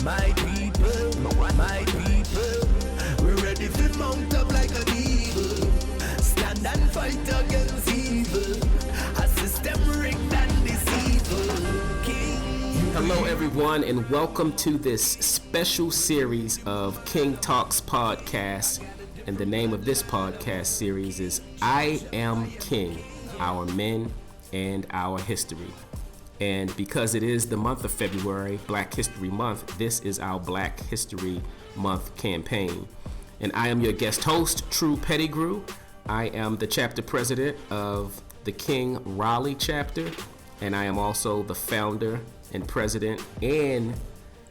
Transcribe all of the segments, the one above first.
My people, we're ready to mount up like an eagle. Stand and fight against evil. A system rigged and deceitful. Hello everyone, and welcome to this special series of King Talks podcast. And the name of this podcast series is I Am King, Our Men and Our History. And because it is the month of February, Black History Month, this is our Black History Month campaign. And I am your guest host, True Pettigrew. I am the chapter president of the King Raleigh chapter, and I am also the founder and president and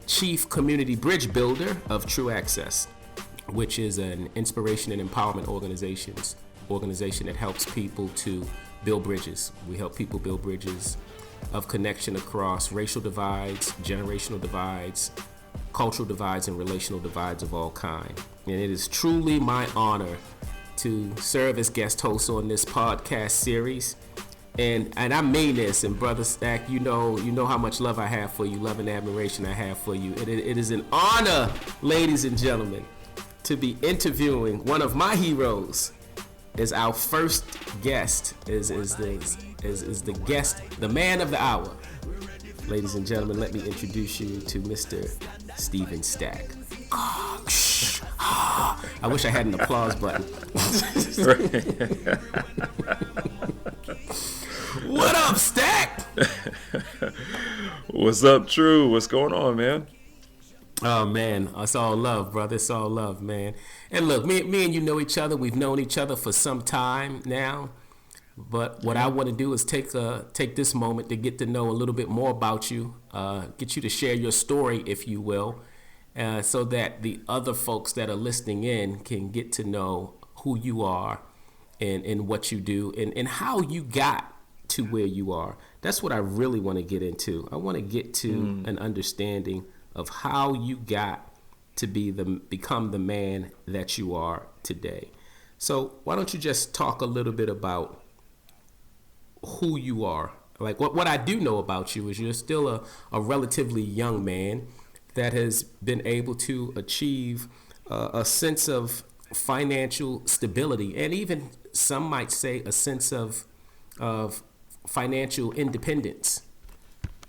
chief community bridge builder of True Access, which is an inspiration and empowerment organization that helps people to build bridges. We help people build bridges of connection across racial divides, generational divides, cultural divides, and relational divides of all kind. And it is truly my honor to serve as guest host on this podcast series. And I mean this, and Brother Stack, you know how much love I have for you, love and admiration I have for you. It is an honor, ladies and gentlemen, to be interviewing one of my heroes. Is our first guest, is the guest, the man of the hour. Ladies and gentlemen, let me introduce you to Mr. Stephen Stack. I wish I had an applause button. What up, Stack? What's up, True? What's going on, man? Oh, man, it's all love, brother. It's all love, man. And look, me and you know each other. We've known each other for some time now. But what I want to do is take this moment to get to know a little bit more about you, get you to share your story, if you will, so that the other folks that are listening in can get to know who you are and what you do and how you got to where you are. That's what I really want to get into. I want to get to an understanding of how you got to become the man that you are today. So why don't you just talk a little bit about who you are? Like what I do know about you is you're still a relatively young man that has been able to achieve a sense of financial stability, and even some might say a sense of financial independence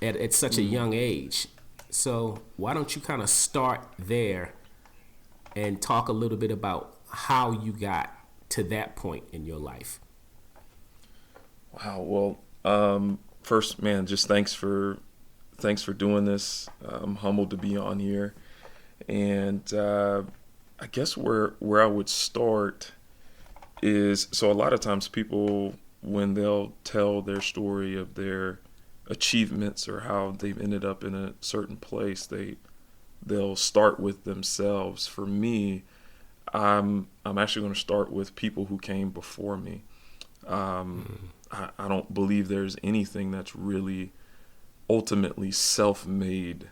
at such a young age. So why don't you kind of start there and talk a little bit about how you got to that point in your life? Wow. Well, first, man, just thanks for doing this. I'm humbled to be on here, and I guess where I would start is, so a lot of times people, when they'll tell their story of their achievements or how they've ended up in a certain place, they'll start with themselves. For me, I'm actually going to start with people who came before me. I don't believe there's anything that's really ultimately self-made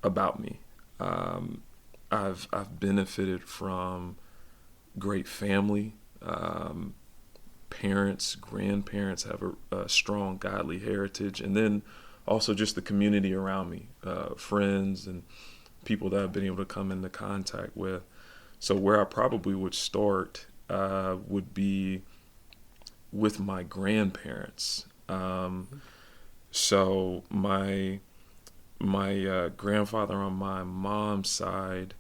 about me. I've benefited from great family. Parents, grandparents have a strong godly heritage, and then also just the community around me, friends and people that I've been able to come into contact with. So where I probably would start would be with my grandparents. So my grandfather on my mom's side,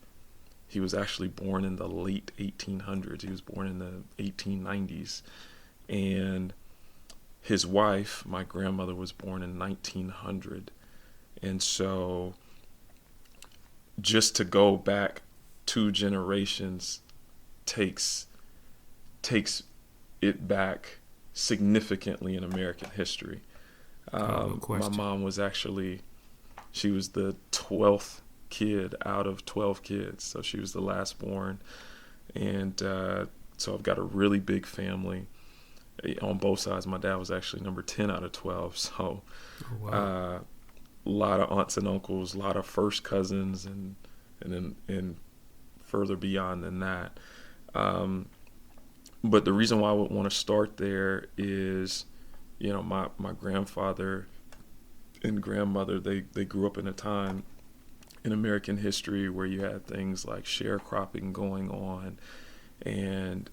he was actually born in the late 1800s. He was born in the 1890s. And his wife, my grandmother, was born in 1900. And so just to go back 2 generations takes it back significantly in American history. My mom was she was the 12th kid out of 12 kids. So she was the last born. And so I've got a really big family on both sides. My dad was actually number 10 out of 12. So a lot of aunts and uncles, a lot of first cousins, and then further beyond than that. But the reason why I would want to start there is, my grandfather and grandmother, they grew up in a time in American history where you had things like sharecropping going on, and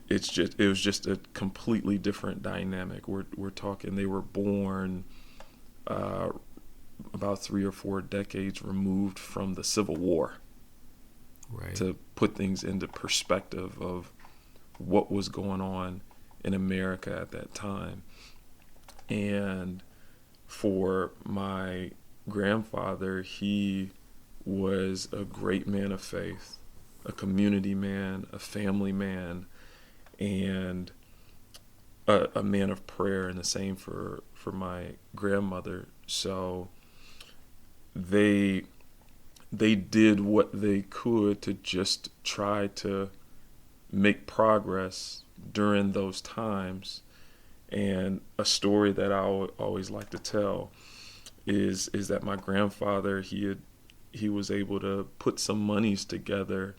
it was just a completely different dynamic. We're talking they were born about 3 or 4 decades removed from the Civil War. Right. To put things into perspective of what was going on in America at that time. And for my grandfather, he was a great man of faith, a community man, a family man, and a man of prayer, and the same for my grandmother. So they did what they could to just try to make progress during those times. And a story that I always like to tell is that my grandfather, he was able to put some monies together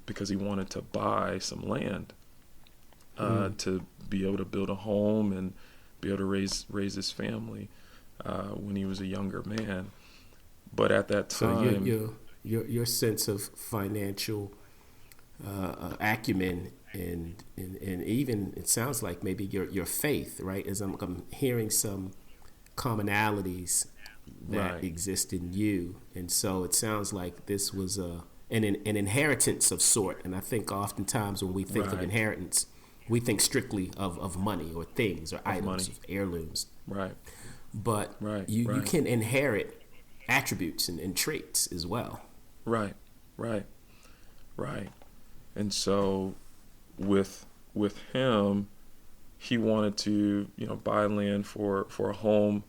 because he wanted to buy some land to be able to build a home and be able to raise his family when he was a younger man. But at that time, so your sense of financial acumen and even it sounds like maybe your faith, right? As I'm hearing some commonalities that right. exist in you, and so it sounds like this was an inheritance of sort. And I think oftentimes when we think of Right. inheritance, we think strictly of money or things or items, money. heirlooms. Right. But Right. you Right. can inherit attributes and traits as well. Right. Right. Right. And so with him, he wanted to, buy land for a home,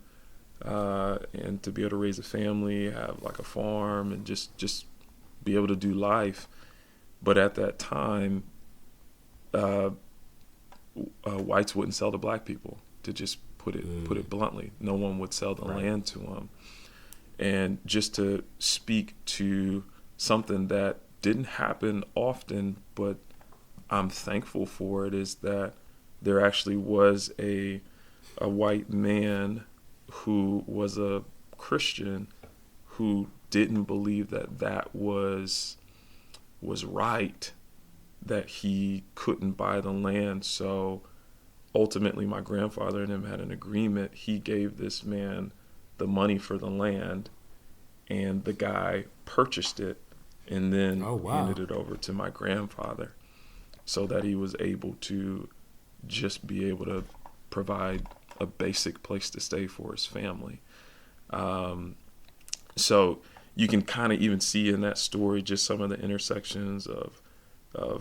and to be able to raise a family, have like a farm, and just be able to do life. But at that time, whites wouldn't sell to black people. To just put it bluntly, no one would sell the land to them. And just to speak to something that didn't happen often, but I'm thankful for it, is that there actually was a white man who was a Christian who didn't believe that was right, that he couldn't buy the land. So ultimately my grandfather and him had an agreement. He gave this man the money for the land, and the guy purchased it and then handed it over to my grandfather so that he was able to just be able to provide a basic place to stay for his family. So you can kind of even see in that story just some of the intersections of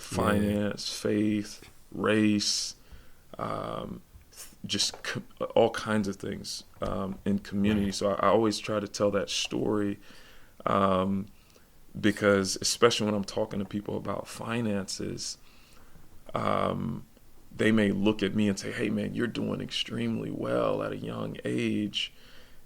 finance, faith, race, just all kinds of things in community. So I always try to tell that story because especially when I'm talking to people about finances, they may look at me and say, hey, man, you're doing extremely well at a young age.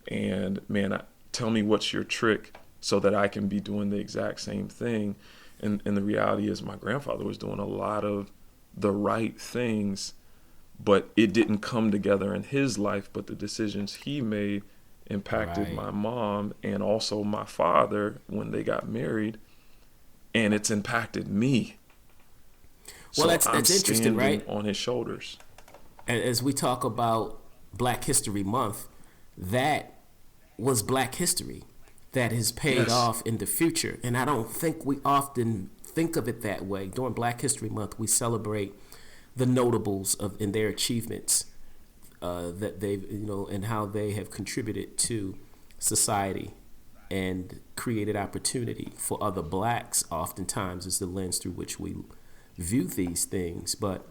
And, man, tell me what's your trick so that I can be doing the exact same thing. And the reality is my grandfather was doing a lot of the right things, but it didn't come together in his life. But the decisions he made impacted my mom and also my father when they got married, and it's impacted me. Well, so that's interesting, right? On his shoulders. As we talk about Black History Month, that was Black history that has paid off in the future. And I don't think we often think of it that way. During Black History Month, we celebrate the notables in their achievements that they've, and how they have contributed to society and created opportunity for other blacks. Oftentimes is the lens through which we view these things. But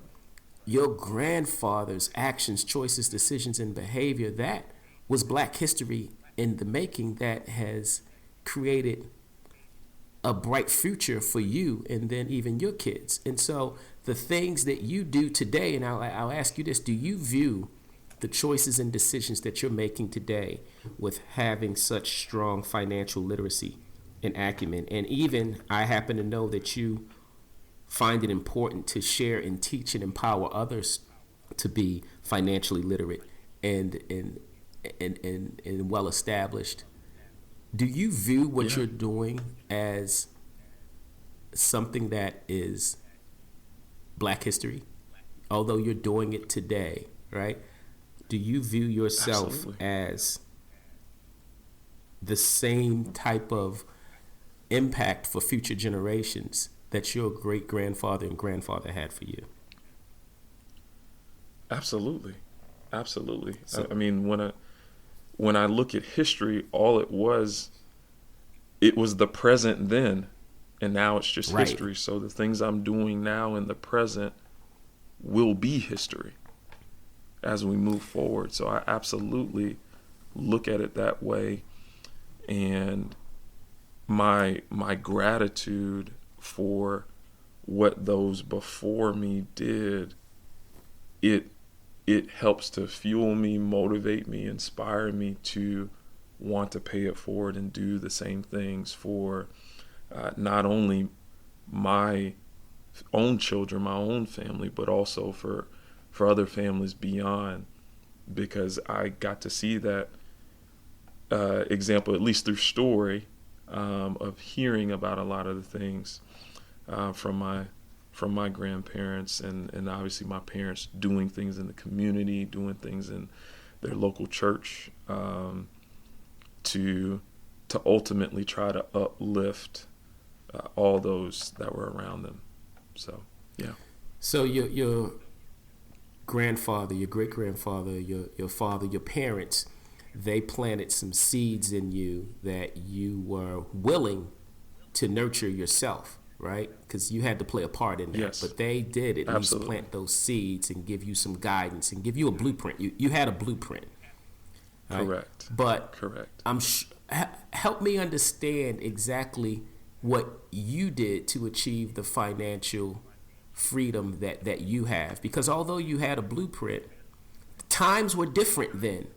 your grandfather's actions, choices, decisions, and behavior, that was Black history in the making that has created a bright future for you and then even your kids. And so the things that you do today, and I'll ask you this, do you view the choices and decisions that you're making today with having such strong financial literacy and acumen? And even I happen to know that you find it important to share and teach and empower others to be financially literate and well established Do you view what Yeah, you're doing as something that is Black history? Although you're doing it today, right? Do you view yourself absolutely. as the same type of impact for future generations that your great grandfather and grandfather had for you? Absolutely. Absolutely. I So, mean, when I look at history, all it was the present then, and now it's just right. history. So the things I'm doing now in the present will be history as we move forward. So I absolutely look at it that way, and my gratitude for what those before me did, it it helps to fuel me, motivate me, inspire me to want to pay it forward and do the same things for not only my own children, my own family, but also for other families beyond, because I got to see that example, at least through story, of hearing about a lot of the things from my grandparents, and obviously my parents doing things in the community, doing things in their local church, to ultimately try to uplift all those that were around them. So yeah. So your grandfather, your great grandfather, your father, your parents, they planted some seeds in you that you were willing to nurture yourself, right? Because you had to play a part in that. Yes, But they did at least absolutely. plant those seeds and give you some guidance and give you a blueprint. You had a blueprint, right? Correct. But Correct. help me understand exactly what you did to achieve the financial freedom that you have. Because although you had a blueprint, times were different then.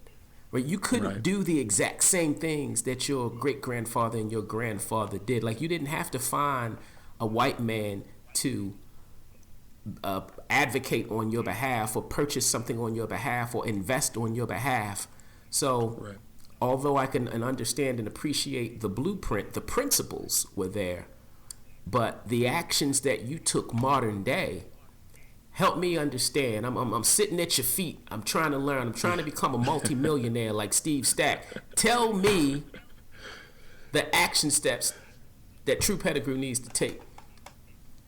Right? You couldn't Right. do the exact same things that your great grandfather and your grandfather did. Like you didn't have to find a white man to advocate on your behalf or purchase something on your behalf or invest on your behalf. So, Right. although I can understand and appreciate the blueprint, the principles were there, but the actions that you took modern day help me understand. I'm sitting at your feet. I'm trying to learn. I'm trying to become a multimillionaire like Steve Stack. Tell me the action steps that True Pettigrew needs to take.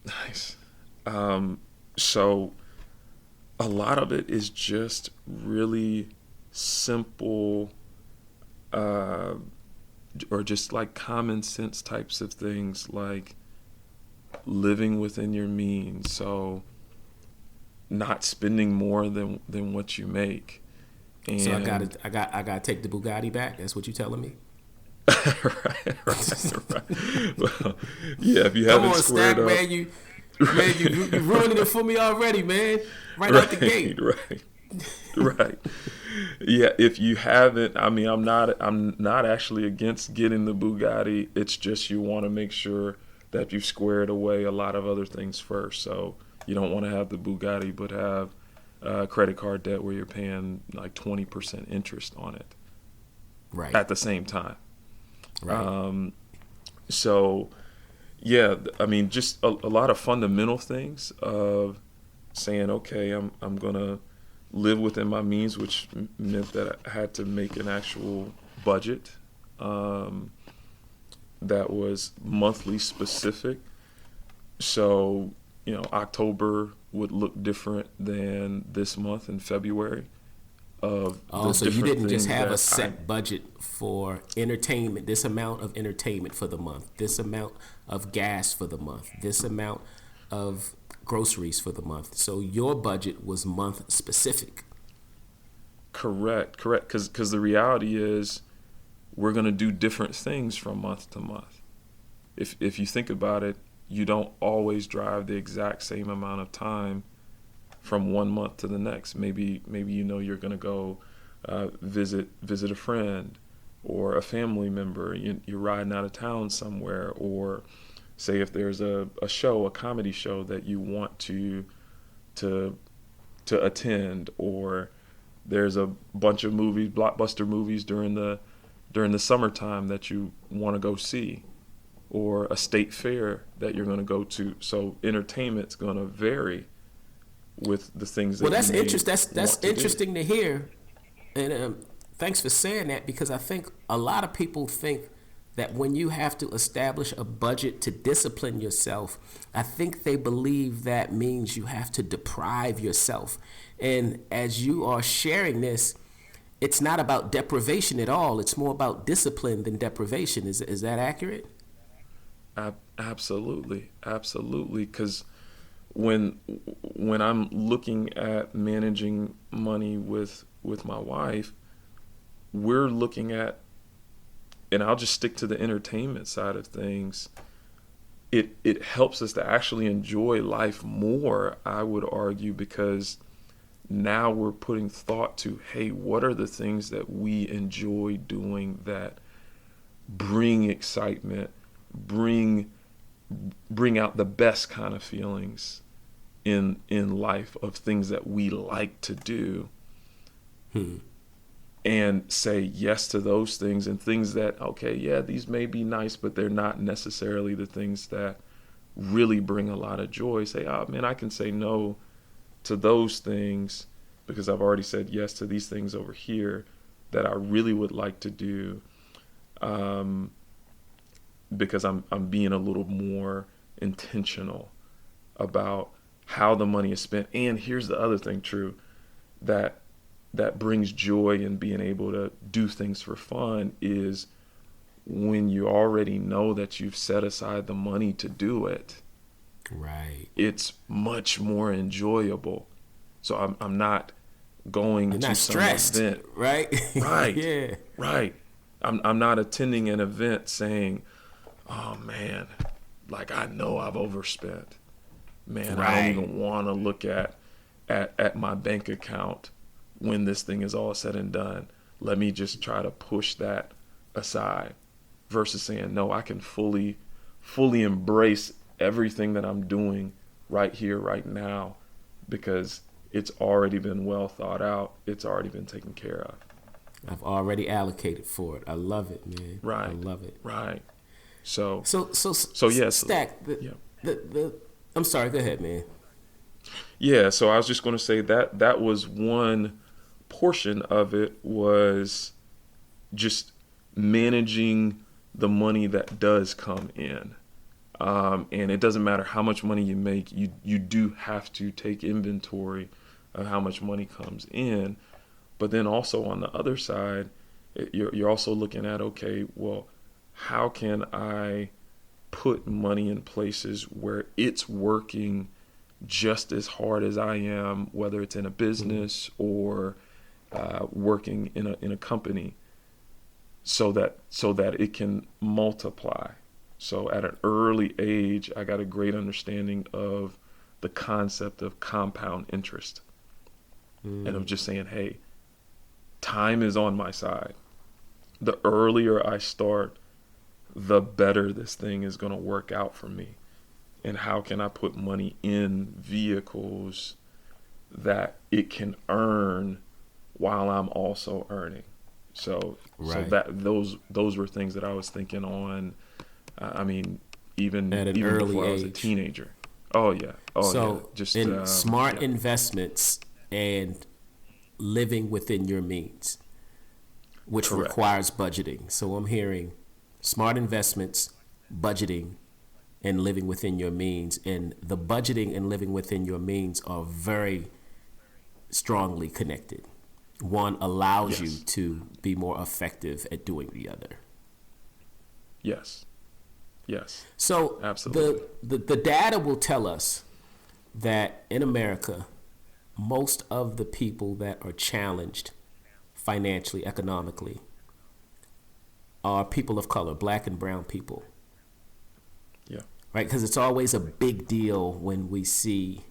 Nice. So a lot of it is just really simple, uh, or just like common sense types of things, like living within your means. So not spending more than what you make. So And I gotta take the Bugatti back. That's what you telling me? right. Well, yeah, if you Come haven't on, squared Stack, up. man. You ruining it for me already, man. Right out the Right, gate. right, right. Yeah, if you haven't, I mean, I'm not actually against getting the Bugatti. It's just you want to make sure that you've squared away a lot of other things first. So you don't want to have the Bugatti, but have credit card debt where you're paying like 20% interest on it Right, at the same time. right. Um, so yeah, I mean, just a lot of fundamental things of saying, okay, I'm gonna live within my means, which meant that I had to make an actual budget um, that was monthly specific. So, October would look different than this month in February, of Oh, the so you different didn't just things have a that set budget for entertainment, this amount of entertainment for the month, this amount of gas for the month, this amount of groceries for the month. So your budget was month specific. correct, because the reality is we're gonna do different things from month to month. If you think about it, you don't always drive the exact same amount of time from one month to the next. Maybe you're gonna go visit a friend or a family member. You're riding out of town somewhere, or say if there's a show, a comedy show that you want to attend, or there's a bunch of movies, blockbuster movies during during the summertime that you want to go see, or a state fair that you're going to go to. So entertainment's going to vary with the things that That's you may interesting. That's want to interesting do. to hear, and thanks for saying that, because I think a lot of people think that when you have to establish a budget to discipline yourself, I think they believe that means you have to deprive yourself. And as you are sharing this, it's not about deprivation at all. It's more about discipline than deprivation. Is that accurate? Absolutely, absolutely. Because when I'm looking at managing money with my wife, we're looking at, and I'll just stick to the entertainment side of things. It helps us to actually enjoy life more, I would argue, because now we're putting thought to, hey, what are the things that we enjoy doing that bring excitement, bring out the best kind of feelings in life, of things that we like to do. And say yes to those things, and things that, okay, yeah, these may be nice, but they're not necessarily the things that really bring a lot of joy. Say, oh man, I can say no to those things because I've already said yes to these things over here that I really would like to do, because I'm being a little more intentional about how the money is spent. And here's the other thing, true, that brings joy in being able to do things for fun, is when you already know that you've set aside the money to do it. Right. It's much more enjoyable. So I'm not going You're to not some stressed, event. right? Right. Yeah. Right. I'm not attending an event saying, oh man, like I know I've overspent. Man, I don't even want to look at my bank account when this thing is all said and done. Let me just try to push that aside, versus saying, no, I can fully embrace everything that I'm doing right here, right now, because it's already been well thought out. It's already been taken care of. I've already allocated for it. I love it, man. Right. I love it. Right. So yes. Stack. Yeah. I'm sorry. Go ahead, man. Yeah. So I was just going to say that was one portion of it, was just managing the money that does come in. And it doesn't matter how much money you make, you do have to take inventory of how much money comes in. But then also on the other side, you're also looking at, okay, well, how can I put money in places where it's working just as hard as I am, whether it's in a business or working in a company, so that it can multiply. So at an early age, I got a great understanding of the concept of compound interest, and of just saying, hey, time is on my side. The earlier I start, the better this thing is going to work out for me. And how can I put money in vehicles that it can earn while I'm also earning? So that those were things that I was thinking on. I mean, even before I was a teenager. Oh yeah. Just smart investments and living within your means, which Correct. requires budgeting. So I'm hearing smart investments, budgeting, and living within your means. And the budgeting and living within your means are very strongly connected. One allows you to be more effective at doing the other. Yes. So absolutely. The data will tell us that in America, most of the people that are challenged financially, economically, are people of color, black and brown people. Yeah. Right? Because it's always a big deal when we see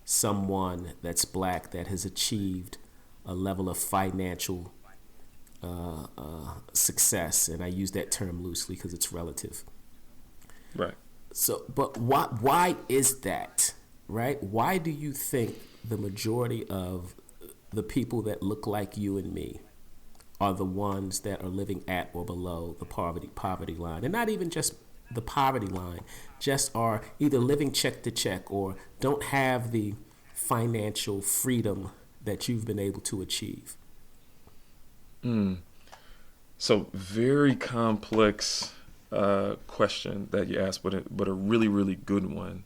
someone that's black that has achieved a level of financial success. And I use that term loosely because it's relative. Right. So, but why is that, right? Why do you think the majority of the people that look like you and me are the ones that are living at or below the poverty line, and not even just the poverty line, just are either living check to check or don't have the financial freedom that you've been able to achieve. So very complex question that you asked, but a really, really good one.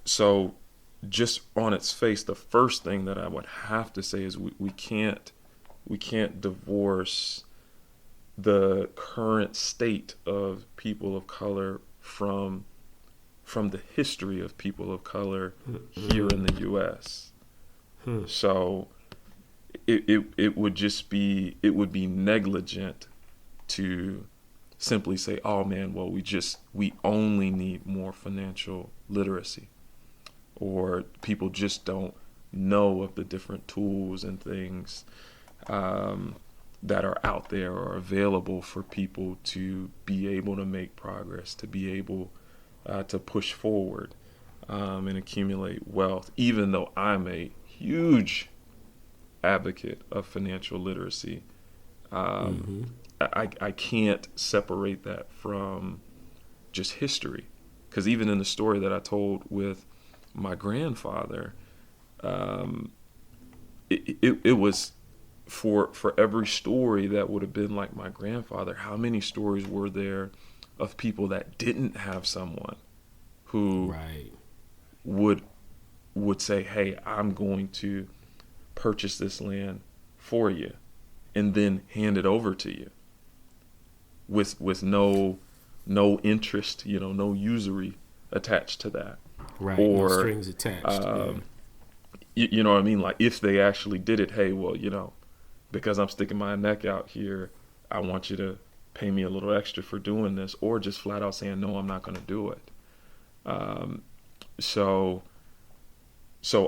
So just on its face, the first thing that I would have to say is we can't divorce the current state of people of color from the history of people of color here in the U.S. So it would be negligent to simply say, oh man, well we only need more financial literacy, or people just don't know of the different tools and things that are out there or available for people to be able to make progress, to be able to push forward and accumulate wealth. Even though I'm a huge advocate of financial literacy, I can't separate that from just history. Because even in the story that I told with my grandfather, it was for every story that would have been like my grandfather, how many stories were there of people that didn't have someone who would say, hey, I'm going to purchase this land for you and then hand it over to you with no interest, no usury attached to that. Right, or no strings attached. You know what I mean? Like if they actually did it, hey, well, because I'm sticking my neck out here, I want you to pay me a little extra for doing this, or just flat out saying, no, I'm not going to do it. So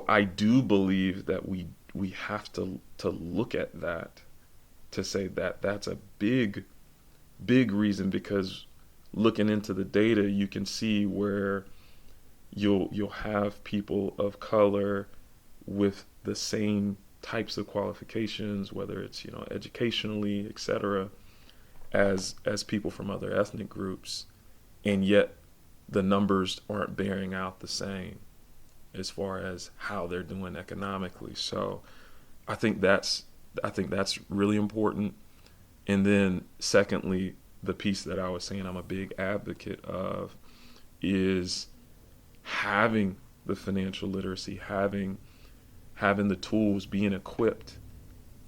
I do believe that we have to look at that, to say that that's a big reason, because looking into the data, you can see where you'll have people of color with the same types of qualifications, whether it's educationally, etc., as people from other ethnic groups, and yet the numbers aren't bearing out the same as far as how they're doing economically. So I think that's really important. And then secondly, the piece that I was saying I'm a big advocate of is having the financial literacy, having the tools, being equipped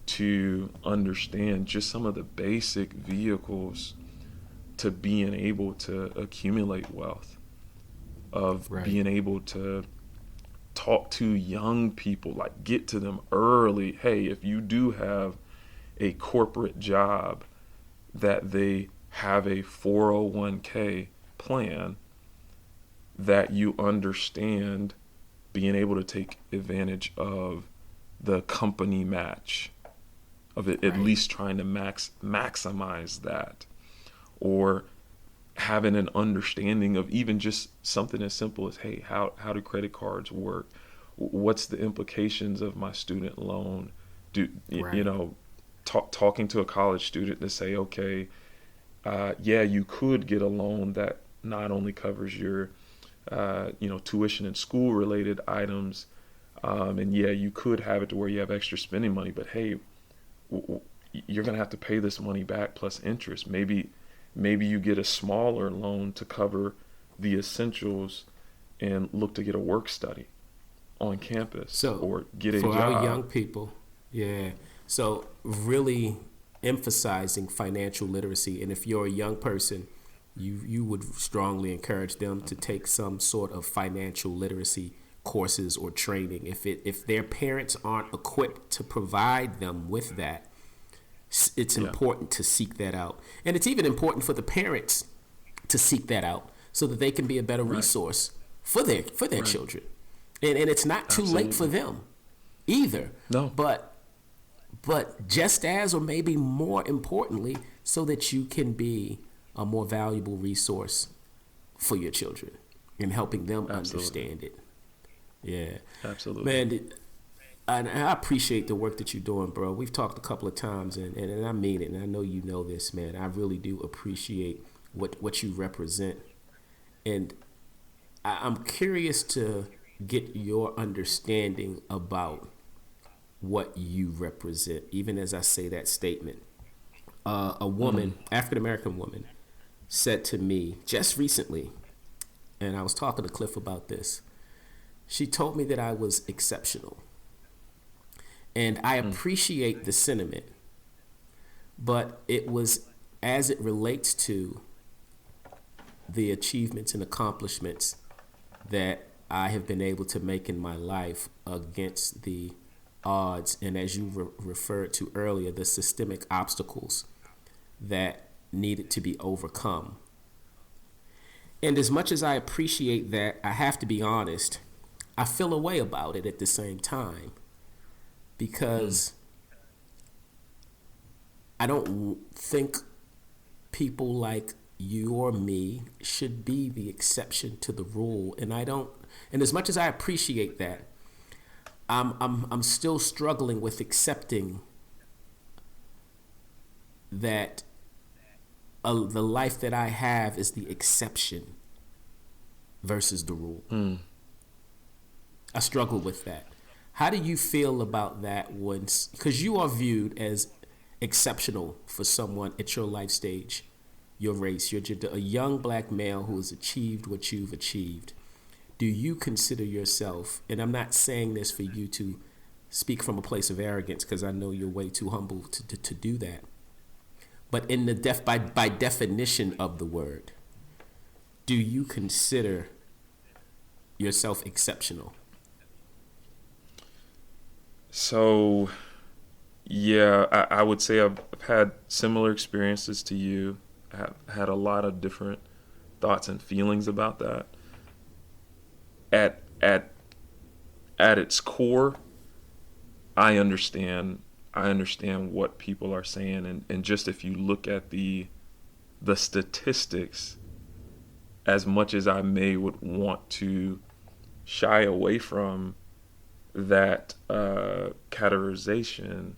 to understand just some of the basic vehicles to being able to accumulate wealth, of being able to talk to young people, like get to them early. Hey, if you do have a corporate job, that they have a 401k plan, that you understand being able to take advantage of the company match, of it, at least trying to maximize that, or having an understanding of even just something as simple as, hey, how do credit cards work? What's the implications of my student loan? Talking to a college student to say, okay, you could get a loan that not only covers your tuition and school related items, and you could have it to where you have extra spending money, but hey, you're going to have to pay this money back plus interest. Maybe you get a smaller loan to cover the essentials and look to get a work study on campus, or get a job. For our young people, so really emphasizing financial literacy. And if you're a young person, you would strongly encourage them to take some sort of financial literacy courses or training. If their parents aren't equipped to provide them with that, it's important to seek that out. And it's even important for the parents to seek that out so that they can be a better resource for their children. And it's not too late for them either. No. But just as, or maybe more importantly, so that you can be a more valuable resource for your children and helping them understand it. Yeah. Absolutely. Man, and I appreciate the work that you're doing, bro. We've talked a couple of times, and I mean it, and I know you know this, man. I really do appreciate what you represent, and I'm curious to get your understanding about what you represent, even as I say that statement. A woman, African American woman, said to me just recently, and I was talking to Cliff about this. She told me that I was exceptional. And I appreciate the sentiment, but it was as it relates to the achievements and accomplishments that I have been able to make in my life against the odds, and as you referred to earlier, the systemic obstacles that needed to be overcome. And as much as I appreciate that, I have to be honest, I feel a way about it at the same time, because I don't think people like you or me should be the exception to the rule. And I don't, and as much as I appreciate that, I'm still struggling with accepting that the life that I have is the exception versus the rule. I struggle with that. How do you feel about that once, because you are viewed as exceptional for someone at your life stage, your race, your gender, a young black male who has achieved what you've achieved. Do you consider yourself, and I'm not saying this for you to speak from a place of arrogance, because I know you're way too humble to do that, but in the by definition of the word, do you consider yourself exceptional? So, yeah, I would say I've had similar experiences to you. I have had a lot of different thoughts and feelings about that. At its core, I understand what people are saying, and just if you look at the statistics, as much as I would want to shy away from that categorization,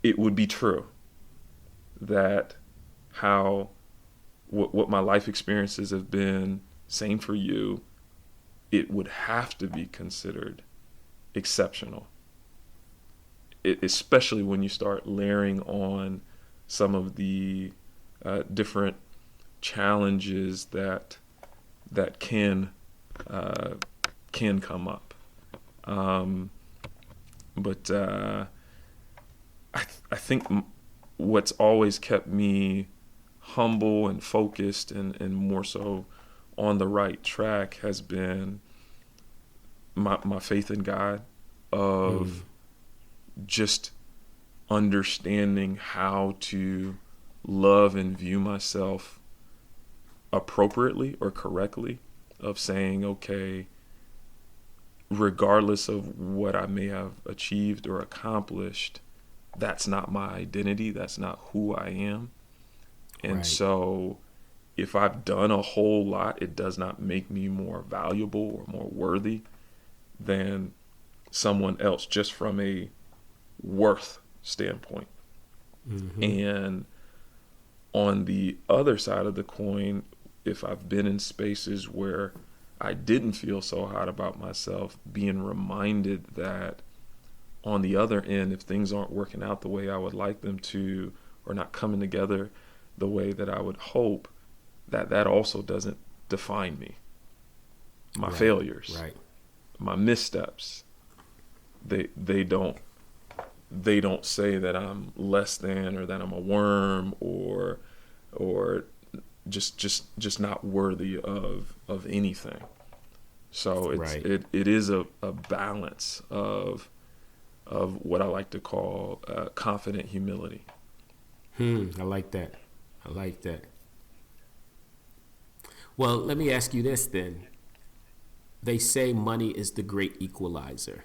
it would be true that what my life experiences have been, same for you, it would have to be considered exceptional. Especially when you start layering on some of the different challenges that can come up. But I think what's always kept me humble and focused and more so on the right track has been my faith in God, of just understanding how to love and view myself appropriately or correctly, of saying, okay, regardless of what I may have achieved or accomplished, that's not my identity. That's not who I am. And Right. So if I've done a whole lot, it does not make me more valuable or more worthy than someone else, just from a worth standpoint. And on the other side of the coin, if I've been in spaces where I didn't feel so hot about myself, being reminded that on the other end, if things aren't working out the way I would like them to, or not coming together the way that I would hope, that also doesn't define me. My Right. failures, Right. my missteps, they don't say that I'm less than, or that I'm a worm, or just not worthy of anything. So Right. it is a balance of what I like to call confident humility. I like that. I like that. Well, let me ask you this then. They say money is the great equalizer.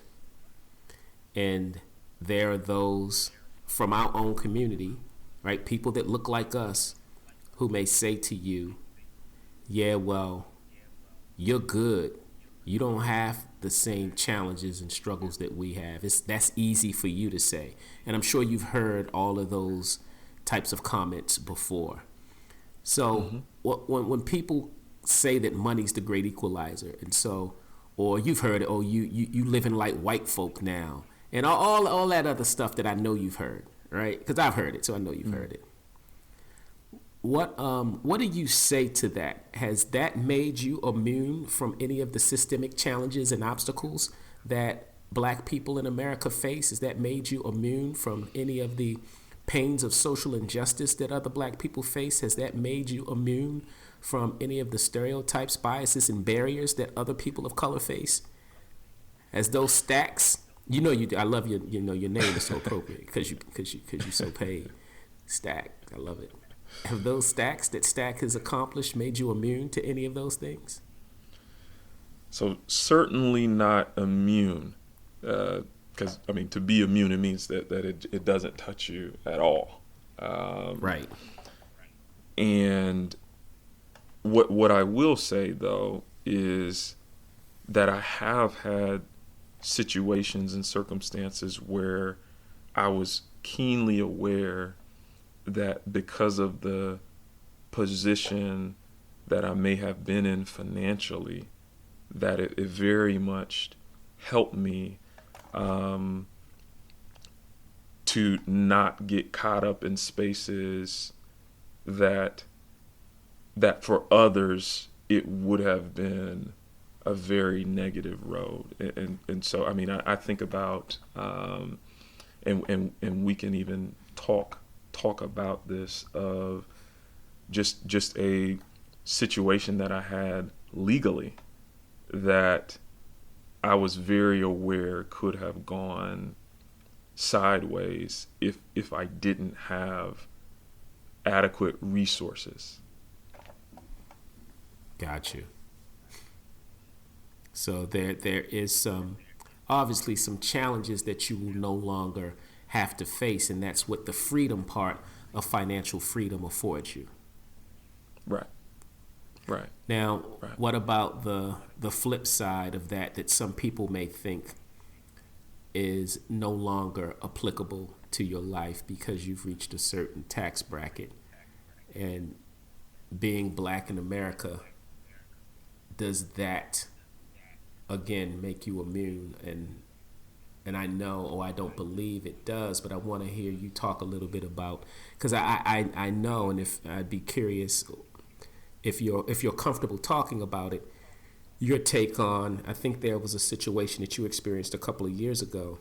And there are those from our own community, right? People that look like us, who may say to you, yeah, well, you're good. You don't have the same challenges and struggles that we have. That's easy for you to say. And I'm sure you've heard all of those types of comments before. So when people say that money's the great equalizer, and so, or you've heard it, oh, you living like white folk now, and all that other stuff that I know you've heard, right? Because I've heard it, so I know you've heard it. What do you say to that? Has that made you immune from any of the systemic challenges and obstacles that Black people in America face? Has that made you immune from any of the pains of social injustice that other Black people face? Has that made you immune from any of the stereotypes, biases, and barriers that other people of color face? As those stacks, I love your name is so appropriate because you so paid. Stack, I love it. Have those stacks that Stack has accomplished made you immune to any of those things? So certainly not immune, because to be immune, it means that it doesn't touch you at all. Right. And what I will say though is that I have had situations and circumstances where I was keenly aware that because of the position that I may have been in financially, that it very much helped me to not get caught up in spaces that for others it would have been a very negative road. And so I think about and we can even talk about this of just a situation that I had legally that I was very aware could have gone sideways if I didn't have adequate resources. Got you. So there is obviously some challenges that you will no longer have to face, and that's what the freedom part of financial freedom affords you. Right. Now, What about the flip side of that some people may think is no longer applicable to your life because you've reached a certain tax bracket? And being Black in America, does that again make you immune? And I know, or I don't believe it does, but I want to hear you talk a little bit about, because I know, and if I'd be curious if you're comfortable talking about it, your take on, I think there was a situation that you experienced a couple of years ago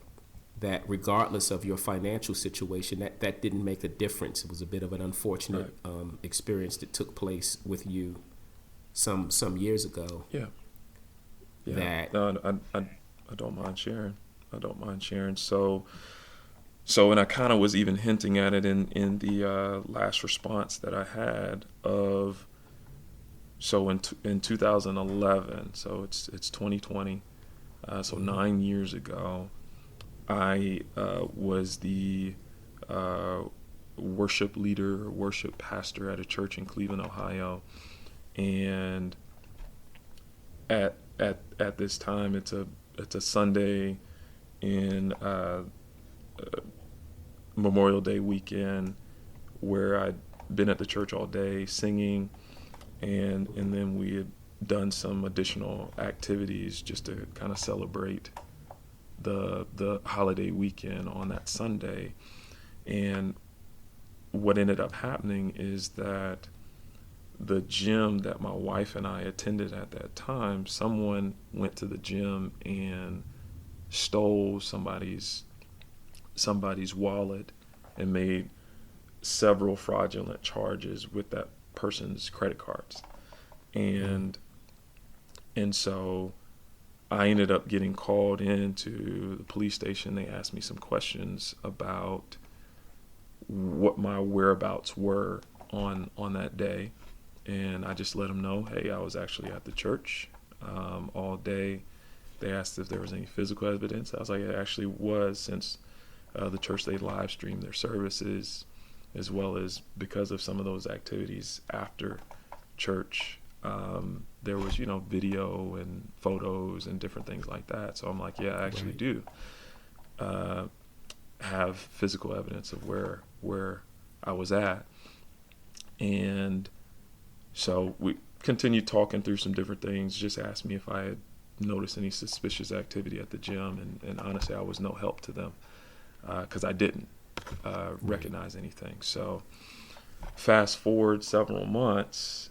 that regardless of your financial situation, that didn't make a difference. It was a bit of an unfortunate experience that took place with you some years ago. Yeah. That no, I don't mind sharing. So, and I kind of was even hinting at it in the last response that I had of, so in 2011, so it's 2020, so 9 years ago, I was the worship leader, worship pastor at a church in Cleveland, Ohio, and at this time, it's a Sunday in Memorial Day weekend where I'd been at the church all day singing, and then we had done some additional activities just to kind of celebrate the holiday weekend on that Sunday. And what ended up happening is that the gym that my wife and I attended at that time, someone went to the gym and stole somebody's wallet and made several fraudulent charges with that person's credit cards. And so I ended up getting called into the police station. They asked me some questions about what my whereabouts were on that day. And I just let them know, hey, I was actually at the church all day. They asked if there was any physical evidence. I was like, it actually was, since the church, they live streamed their services, as well as because of some of those activities after church. there was, video and photos and different things like that. So I'm like, yeah, I actually do have physical evidence of where I was at. And so we continued talking through some different things, just asked me if I had noticed any suspicious activity at the gym. And honestly, I was no help to them because I didn't recognize anything. So fast forward several months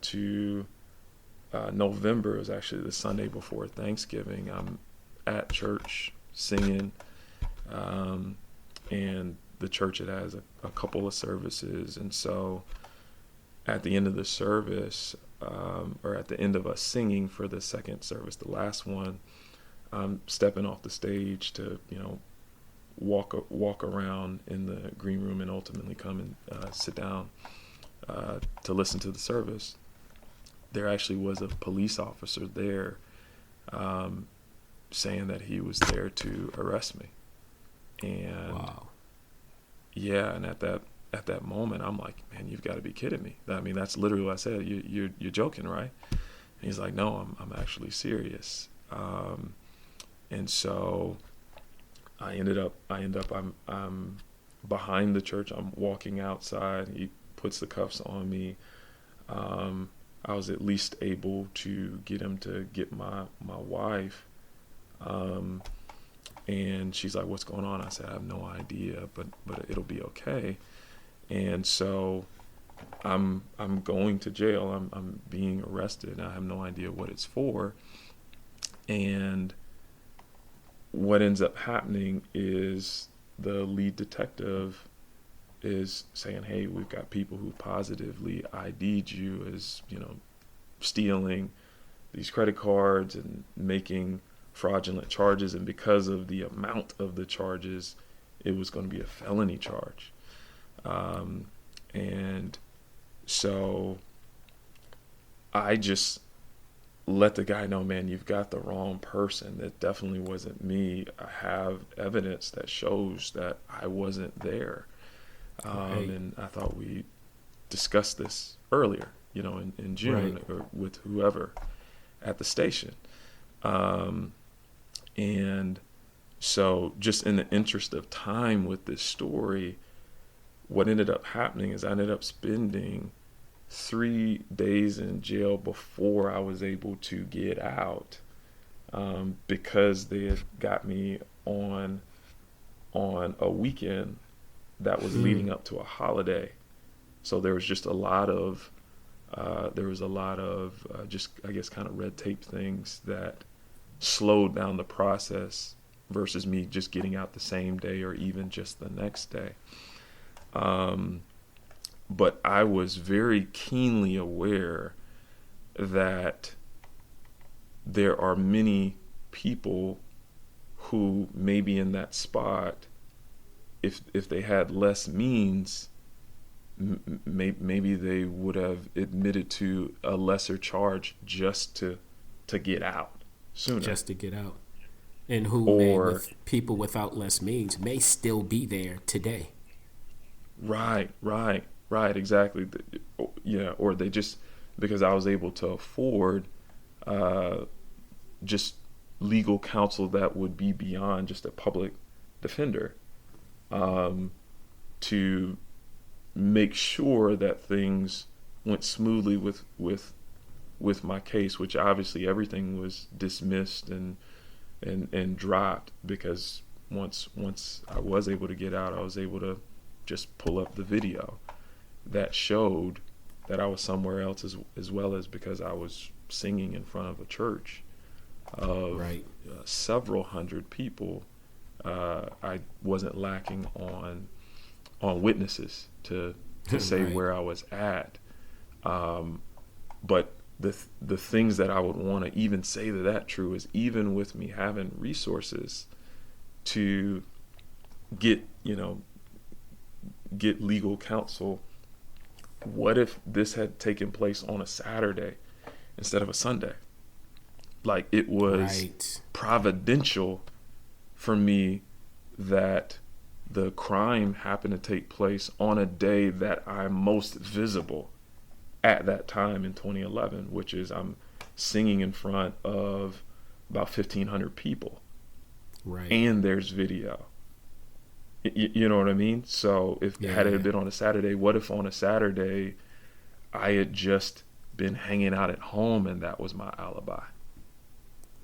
to November. It was actually the Sunday before Thanksgiving. I'm at church singing, and the church, it has a couple of services. And so at the end of the service, or at the end of us singing for the second service, the last one, I'm stepping off the stage to, walk around in the green room and ultimately come and sit down to listen to the service. There actually was a police officer there saying that he was there to arrest me. And wow. Yeah, and at that moment, I'm like, man, you've got to be kidding me. I mean, that's literally what I said. You're joking, right? And he's like, no, I'm actually serious. And so I'm behind the church. I'm walking outside. He puts the cuffs on me. I was at least able to get him to get my wife. And she's like, what's going on? I said, I have no idea, but it'll be okay. And so I'm going to jail. I'm being arrested. I have no idea what it's for. And what ends up happening is the lead detective is saying, hey, we've got people who positively ID'd you as, stealing these credit cards and making fraudulent charges. And because of the amount of the charges, it was going to be a felony charge. And so I just let the guy know, man, you've got the wrong person. That definitely wasn't me. I have evidence that shows that I wasn't there. And I thought we discussed this earlier, in June, or with whoever at the station. And so just in the interest of time with this story, what ended up happening is I ended up spending 3 days in jail before I was able to get out, because they had got me on a weekend that was leading up to a holiday. So there was just a lot of just, I guess, kind of red tape things that slowed down the process versus me just getting out the same day or even just the next day. But I was very keenly aware that there are many people who may be in that spot if they had less means. Maybe they would have admitted to a lesser charge just to get out sooner. Just to get out. And who with people without less means may still be there today. Right, exactly. Yeah, or they just, because I was able to afford just legal counsel that would be beyond just a public defender, to make sure that things went smoothly with my case, which obviously everything was dismissed and dropped, because once I was able to get out, I was able to just pull up the video that showed that I was somewhere else, as well as because I was singing in front of a church of several hundred people. I wasn't lacking on witnesses to say where I was at. But the things that I would want to even say to that true is, even with me having resources to get legal counsel, what if this had taken place on a Saturday instead of a Sunday? Like, it was providential for me that the crime happened to take place on a day that I'm most visible. at that time in 2011, which is I'm singing in front of about 1,500 people, Right. and there's video. You know what I mean? So if had it been on a Saturday, what if on a Saturday I had just been hanging out at home and that was my alibi?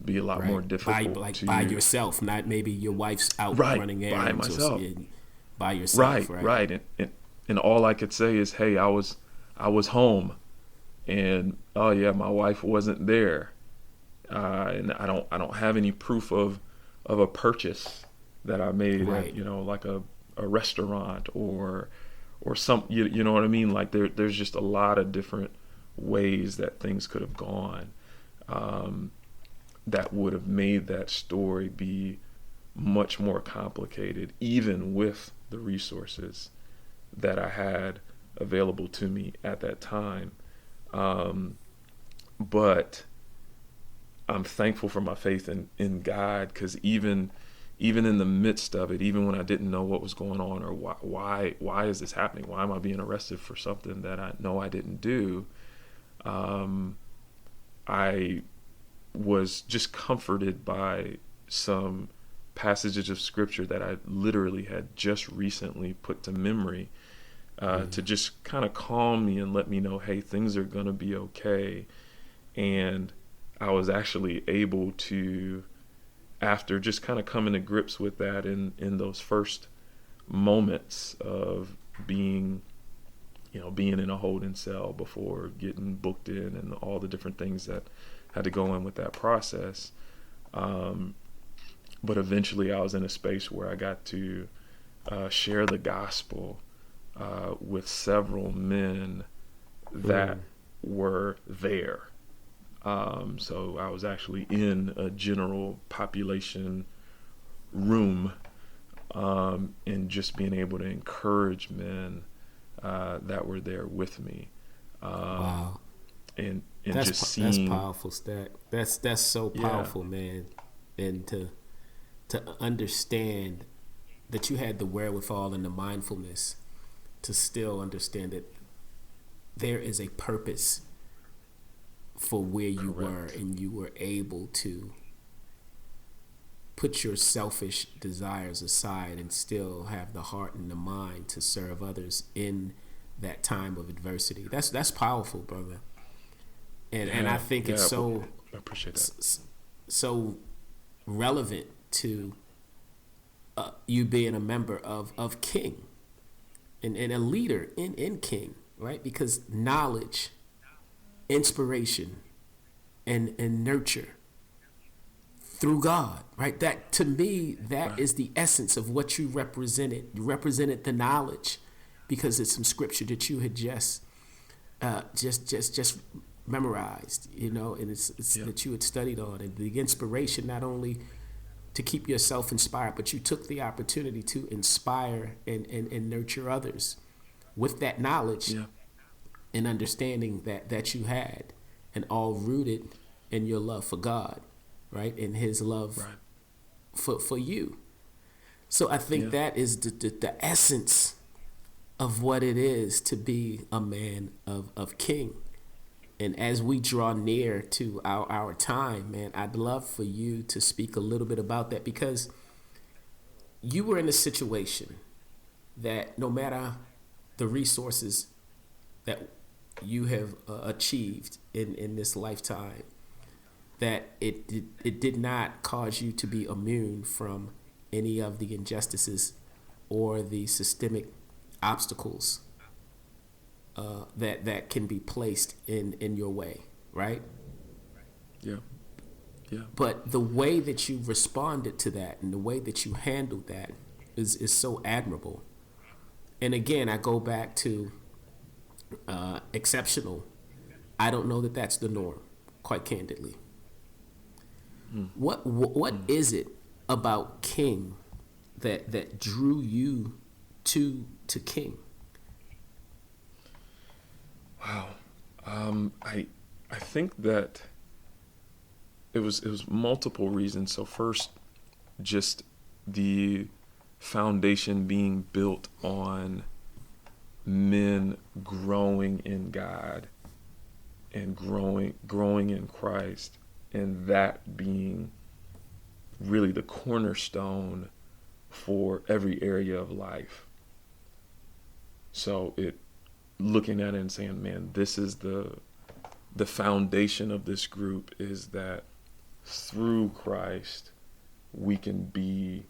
Be a lot more difficult by yourself, not maybe your wife's out running errands. By myself. By yourself, right. And all I could say is, hey, I was home, and oh yeah, my wife wasn't there, and I don't have any proof of a purchase that I made at, like a restaurant or some, you know what I mean? Like there's just a lot of different ways that things could have gone, that would have made that story be much more complicated, even with the resources that I had available to me at that time. But I'm thankful for my faith in God, because even in the midst of it, even when I didn't know what was going on, or why is this happening? Why am I being arrested for something that I know I didn't do? I was just comforted by some passages of scripture that I literally had just recently put to memory, to just kind of calm me and let me know, hey, things are going to be okay. And I was actually able to, after just kind of coming to grips with that in those first moments of being in a holding cell before getting booked in, and all the different things that had to go in with that process. But eventually I was in a space where I got to share the gospel with several men that were there. So I was actually in a general population room, and just being able to encourage men that were there with me. Wow. And that's just seeing, that's powerful, Stack. That's so powerful, man. And to understand that you had the wherewithal and the mindfulness to still understand that there is a purpose for where you were, and you were able to put your selfish desires aside and still have the heart and the mind to serve others in that time of adversity. That's powerful, brother. And I think it's so, I appreciate that. So relevant to you being a member of King, and a leader in K.I.N.G, right? Because knowledge, inspiration, and nurture through God, right? That, to me, that is the essence of what you represented. You represented the knowledge, because it's some scripture that you had just memorized, and it's that you had studied on, and the inspiration, not only to keep yourself inspired, but you took the opportunity to inspire and nurture others with that knowledge and understanding that you had, and all rooted in your love for God, right? And his love for you. So I think that is the essence of what it is to be a man of King. And as we draw near to our time, man, I'd love for you to speak a little bit about that, because you were in a situation that, no matter the resources that you have achieved in this lifetime, that it did not cause you to be immune from any of the injustices or the systemic obstacles that can be placed in your way, right? Yeah. But the way that you responded to that, and the way that you handled that, is so admirable. And again, I go back to exceptional. I don't know that that's the norm, quite candidly. What is it about King that drew you to King? Wow. I think that it was multiple reasons. So first, just the foundation being built on men growing in God and growing in Christ, and that being really the cornerstone for every area of life. So looking at it and saying, man, this is the foundation of this group, is that through Christ we can be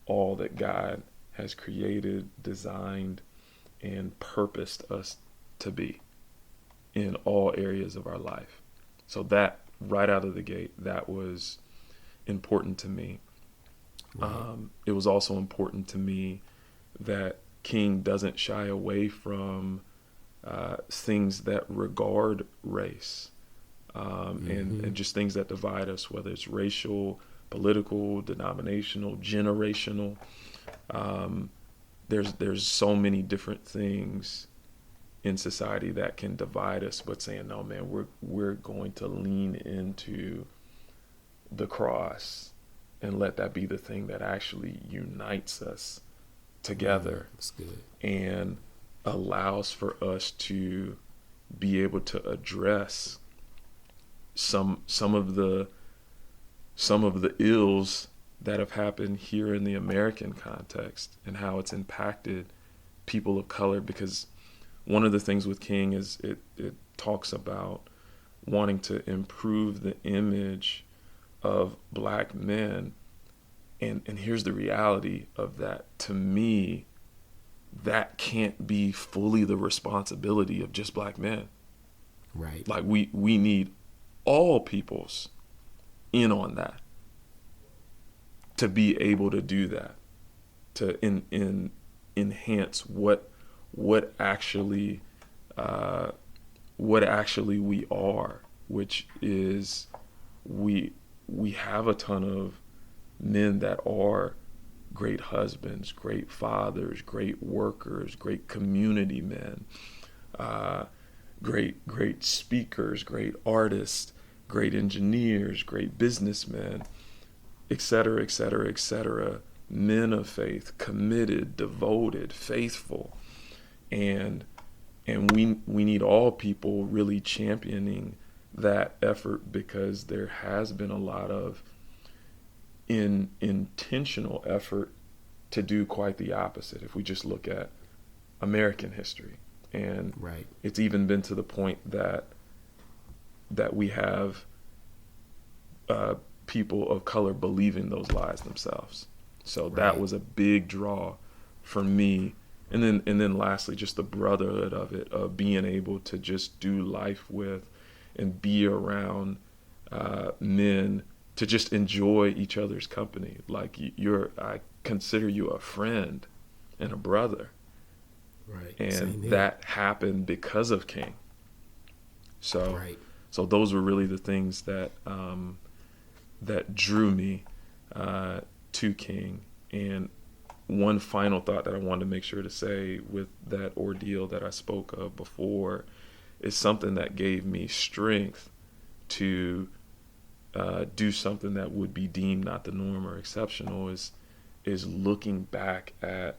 all that God has created, designed, and purposed us to be in all areas of our life. So that right out of the gate, that was important to me. Right. It was also important to me that King doesn't shy away from things that regard race, and just things that divide us, whether it's racial, political, denominational, generational. There's so many different things in society that can divide us, but saying, no, man, we're going to lean into the cross and let that be the thing that actually unites us together. That's good. And allows for us to be able to address some of the ills that have happened here in the American context and how it's impacted people of color. Because one of the things with King is it talks about wanting to improve the image of black men. And here's the reality of that. To me, that can't be fully the responsibility of just black men. Right. Like we need all peoples in on that, to be able to do that, to enhance what actually we are, which is we have a ton of men that are great husbands, great fathers, great workers, great community men, great speakers, great artists, great engineers, great businessmen, et cetera, et cetera, et cetera. Men of faith, committed, devoted, faithful, and we need all people really championing that effort, because there has been a lot of intentional effort to do quite the opposite. If we just look at American history, and right. It's even been to the point that we have people of color believing those lies themselves. So right. That was a big draw for me. And then lastly, just the brotherhood of it, of being able to just do life with and be around men, to just enjoy each other's company. Like I consider you a friend and a brother. Right. And that happened because of King. So, right. So those were really the things that that drew me to King. And one final thought that I wanted to make sure to say with that ordeal that I spoke of before is something that gave me strength to do something that would be deemed not the norm or exceptional, is looking back at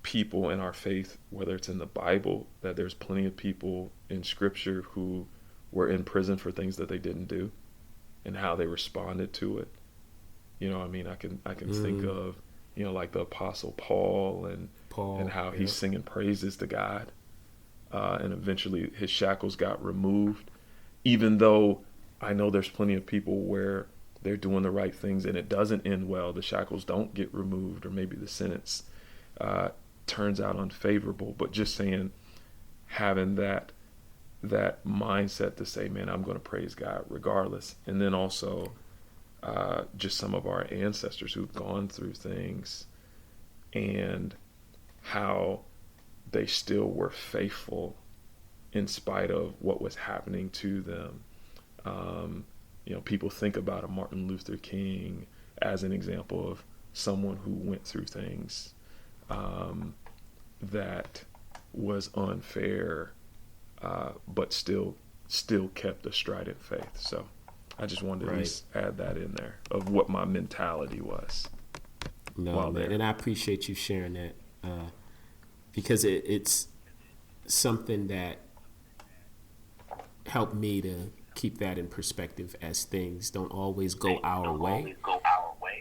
people in our faith, whether it's in the Bible, that there's plenty of people in Scripture who were in prison for things that they didn't do, and how they responded to it. You know, I mean, I can think of, like the Apostle Paul and how he's singing praises to God, and eventually his shackles got removed, even though I know there's plenty of people where they're doing the right things and it doesn't end well. The shackles don't get removed, or maybe the sentence turns out unfavorable. But just saying, having that mindset to say, man, I'm going to praise God regardless. And then also just some of our ancestors who've gone through things and how they still were faithful in spite of what was happening to them. People think about a Martin Luther King as an example of someone who went through things that was unfair, but still kept a strident faith. So I just wanted to at least add that in there of what my mentality was. No, man, and I appreciate you sharing that, because it's something that helped me to keep that in perspective as things don't always go our way.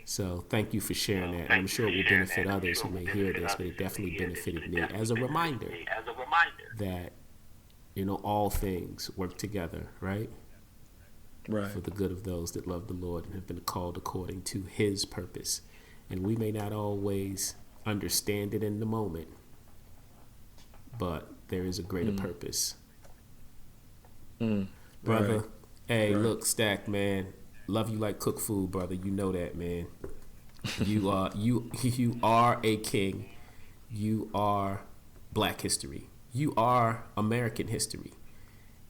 So thank you for sharing that. And I'm sure it will benefit others who may hear this, but it definitely benefited me as a reminder that, all things work together, right? Right. For the good of those that love the Lord and have been called according to his purpose. And we may not always understand it in the moment, but there is a greater purpose. Brother, Right. hey, Right. look, Stack, man, love you like cook food, brother. You know that, man. You are you are a king. You are Black history. You are American history.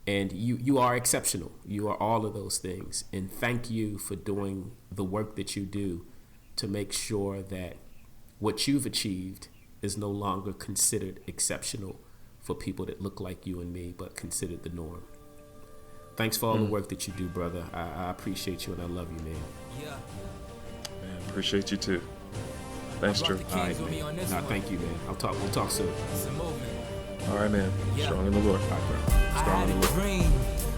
And you are exceptional. You are all of those things. And thank you for doing the work that you do to make sure that what you've achieved is no longer considered exceptional for people that look like you and me, but considered the norm. Thanks for all the work that you do, brother. I appreciate you and I love you, man. Man, appreciate you too. Thanks, Drew. All right, man. Nah, thank you, man. We'll talk soon. All right, man. Strong in the Lord. All right, bro. I Strong had in a the Lord. dream.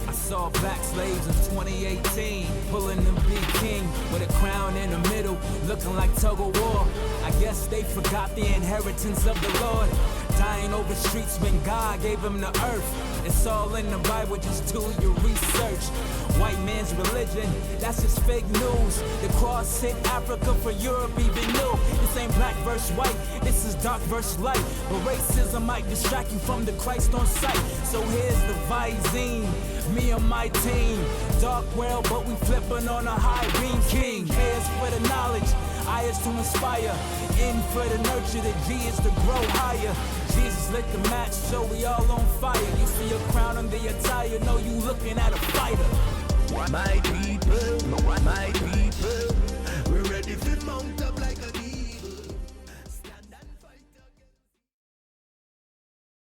I saw black slaves in 2018, pulling the big king with a crown in the middle, looking like tug of war. I guess they forgot the inheritance of the Lord, dying over streets when God gave him the earth. It's all in the Bible, just do your research. White man's religion, that's just fake news. The cross hit Africa for Europe even knew. This ain't black versus white, this is dark versus light. But racism might distract you from the Christ on sight. So here's the Visine, me and my team. Dark world, but we flipping on a high beam. King, K's for the knowledge, I is to inspire. N for the nurture, the G is to grow higher. Jesus lit the match, so we all on fire. You see a crown on the attire, know you looking at a fighter. My people, we're ready for Mount